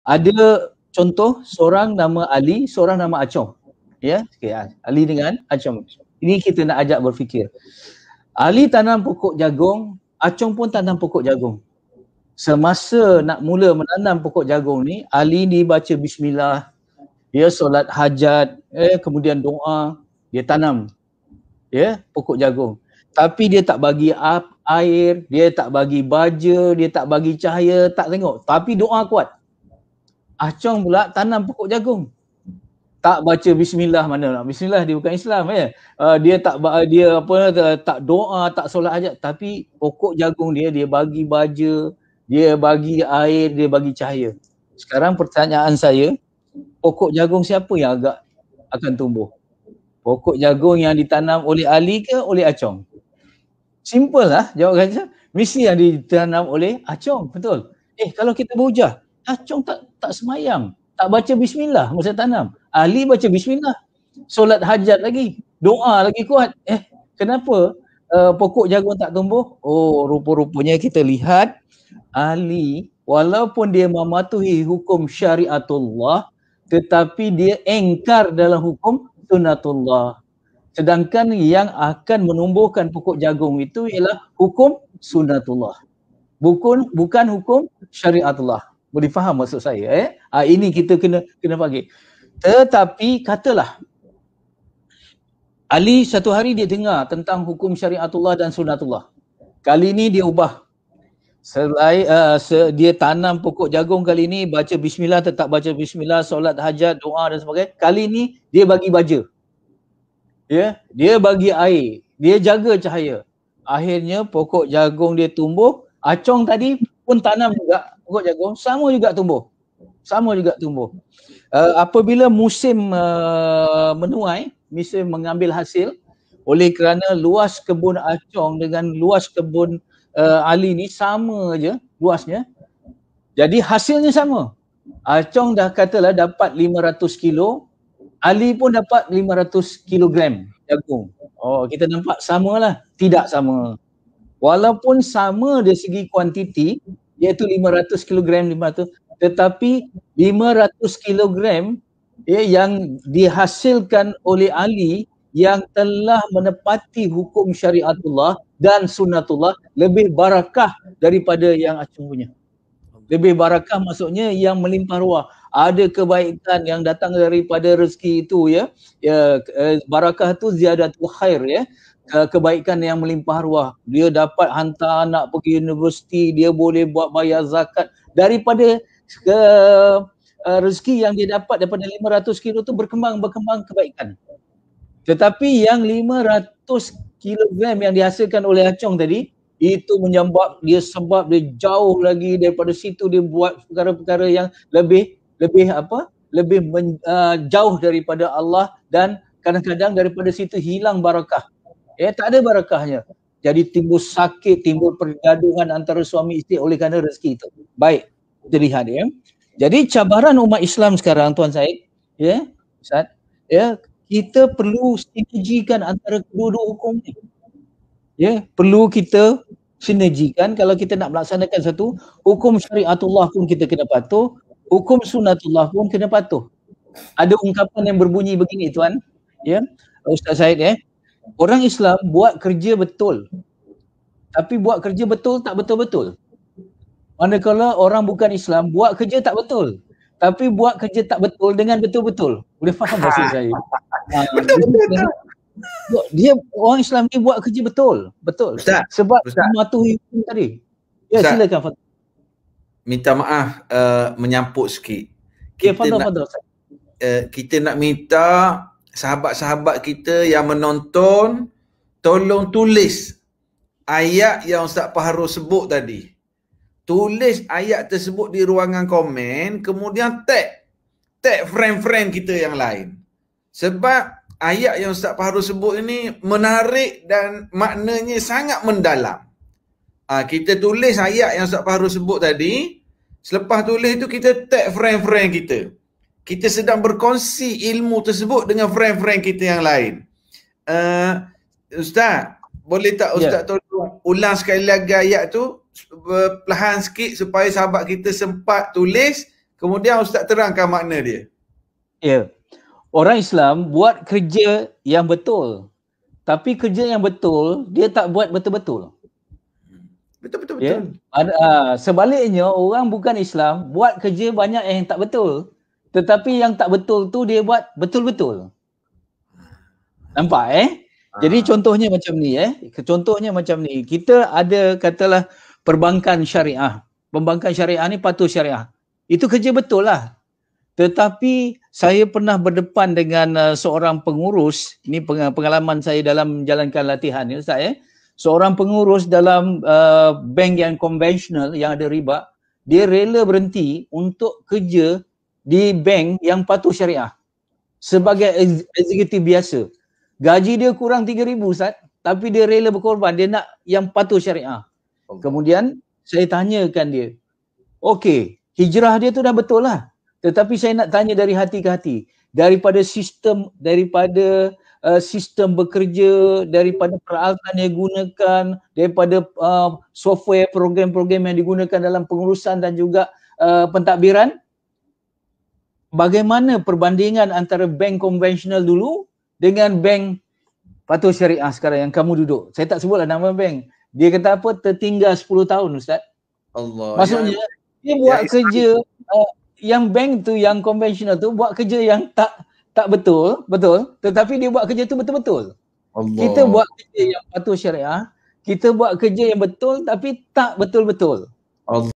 Ada contoh seorang nama Ali, seorang nama Acong. Ya, okay, Ali dengan Acong. Ini kita nak ajak berfikir. Ali tanam pokok jagung, Acong pun tanam pokok jagung. Semasa nak mula menanam pokok jagung ni, Ali ni baca bismillah, dia solat hajat, kemudian doa, dia tanam pokok jagung. Tapi dia tak bagi air, dia tak bagi baja, dia tak bagi cahaya, tak tengok. Tapi doa kuat. Acong pula tanam pokok jagung. Tak baca bismillah, mana nak bismillah, dia bukan Islam ya. Dia tak doa, tak solat hajat, tapi pokok jagung dia bagi baja, dia bagi air, dia bagi cahaya. Sekarang pertanyaan saya, pokok jagung siapa yang agak akan tumbuh? Pokok jagung yang ditanam oleh Ali ke oleh Acong? Simple lah jawapannya. Mesti yang ditanam oleh Acong, betul. Kalau kita berhujah, Acong tak semayang, tak baca bismillah masa tanam. Ali baca bismillah, solat hajat lagi, doa lagi kuat. Kenapa pokok jagung tak tumbuh? Oh, rupa-rupanya kita lihat Ali walaupun dia mematuhi hukum syariatullah, tetapi dia engkar dalam hukum sunnatullah. Sedangkan yang akan menumbuhkan pokok jagung itu ialah hukum sunnatullah. Bukan hukum syariatullah. Boleh faham maksud saya? Ini kita kena bagi. Tetapi katalah Ali satu hari dia dengar tentang hukum syariatullah dan sunnatullah. Kali ni dia ubah. Dia tanam pokok jagung kali ni, baca bismillah, tetap baca bismillah, solat hajat, doa dan sebagainya. Kali ni dia bagi baja. Dia bagi air, dia jaga cahaya. Akhirnya pokok jagung dia tumbuh. Acong tadi pun tanam juga pokok jagung, sama juga tumbuh. Apabila musim menuai, musim mengambil hasil, oleh kerana luas kebun Acong dengan luas kebun Ali ni sama je luasnya, jadi hasilnya sama. Acong dah katalah dapat 500 kilo, Ali pun dapat 500 kilogram jagung. Oh, kita nampak samalah. Tidak sama. Walaupun sama dari segi kuantiti, iaitu 500 kilogram, tetapi 500 kilogram yang dihasilkan oleh Ali yang telah menepati hukum syariatullah dan sunnatullah lebih barakah daripada yang Acong punya. Lebih barakah maksudnya yang melimpah ruah. Ada kebaikan yang datang daripada rezeki itu barakah tu ziyadatul khair kebaikan yang melimpah ruah. Dia dapat hantar anak pergi universiti, dia boleh buat bayar zakat daripada rezeki yang dia dapat daripada 500 kilo tu berkembang kebaikan. Tetapi yang 500 kilogram yang dihasilkan oleh Acong tadi, itu sebab dia jauh lagi daripada situ, dia buat perkara-perkara yang lebih jauh daripada Allah, dan kadang-kadang daripada situ hilang barakah. Tak ada barakahnya. Jadi timbul sakit, timbul pergaduhan antara suami isteri oleh kerana rezeki itu. Baik, kita lihat Jadi cabaran umat Islam sekarang, Tuan Syed, Ustaz, kita perlu sinergikan antara kedua-dua hukum ni. Perlu kita sinergikan. Kalau kita nak melaksanakan satu, hukum syariatullah pun kita kena patuh, hukum sunnatullah pun kena patuh. Ada ungkapan yang berbunyi begini, Tuan, Ustaz Syed, orang Islam buat kerja betul, tapi buat kerja betul tak betul-betul. Manakala orang bukan Islam buat kerja tak betul, tapi buat kerja tak betul dengan betul-betul. Boleh faham maksud saya? Betul. Dia orang Islam ni buat kerja betul. Ustaz, sebab mematuhi hukum tadi. Ustaz, silakan Fadil. Minta maaf menyampuk sikit. Kita nak minta sahabat-sahabat kita yang menonton tolong tulis ayat yang Ustaz Fahrul sebut tadi. Tulis ayat tersebut di ruangan komen, kemudian tag friend-friend kita yang lain. Sebab ayat yang Ustaz Fahrul sebut ini menarik dan maknanya sangat mendalam. Kita tulis ayat yang Ustaz Fahrul sebut tadi, selepas tulis itu kita tag friend-friend kita. Kita sedang berkongsi ilmu tersebut dengan friend-friend kita yang lain. Ustaz, boleh tak Ustaz tolong ulang sekali lagi ayat tu perlahan sikit supaya sahabat kita sempat tulis, Kemudian Ustaz terangkan makna dia. Ya. Orang Islam buat kerja yang betul. Tapi kerja yang betul, dia tak buat betul-betul. Betul. Ya. Sebaliknya, orang bukan Islam buat kerja banyak yang tak betul. Tetapi yang tak betul tu dia buat betul-betul. Nampak Jadi contohnya macam ni Contohnya macam ni. Kita ada katalah perbankan syariah. Perbankan syariah ni patuh syariah. Itu kerja betul lah. Tetapi saya pernah berdepan dengan seorang pengurus. Ini pengalaman saya dalam menjalankan latihan ni Ustaz Seorang pengurus dalam bank yang konvensional yang ada riba, dia rela berhenti untuk kerja di bank yang patuh syariah sebagai eksekutif biasa. Gaji dia kurang 3,000 Ustaz, tapi dia rela berkorban, dia nak yang patuh syariah. Kemudian saya tanyakan dia, okey, hijrah dia tu dah betul lah. Tetapi saya nak tanya dari hati ke hati, daripada sistem bekerja, daripada peralatan yang digunakan, daripada software, program-program yang digunakan dalam pengurusan dan juga pentadbiran, bagaimana perbandingan antara bank konvensional dulu dengan bank patuh syariah sekarang yang kamu duduk? Saya tak sebutlah nama bank. Dia kata apa? Tertinggal 10 tahun Ustaz. Allah. Maksudnya dia buat kerja yang bank tu, yang konvensional tu buat kerja yang tak betul, tetapi dia buat kerja tu betul-betul. Allah. Kita buat kerja yang patuh syariah, kita buat kerja yang betul tapi tak betul-betul. Allah.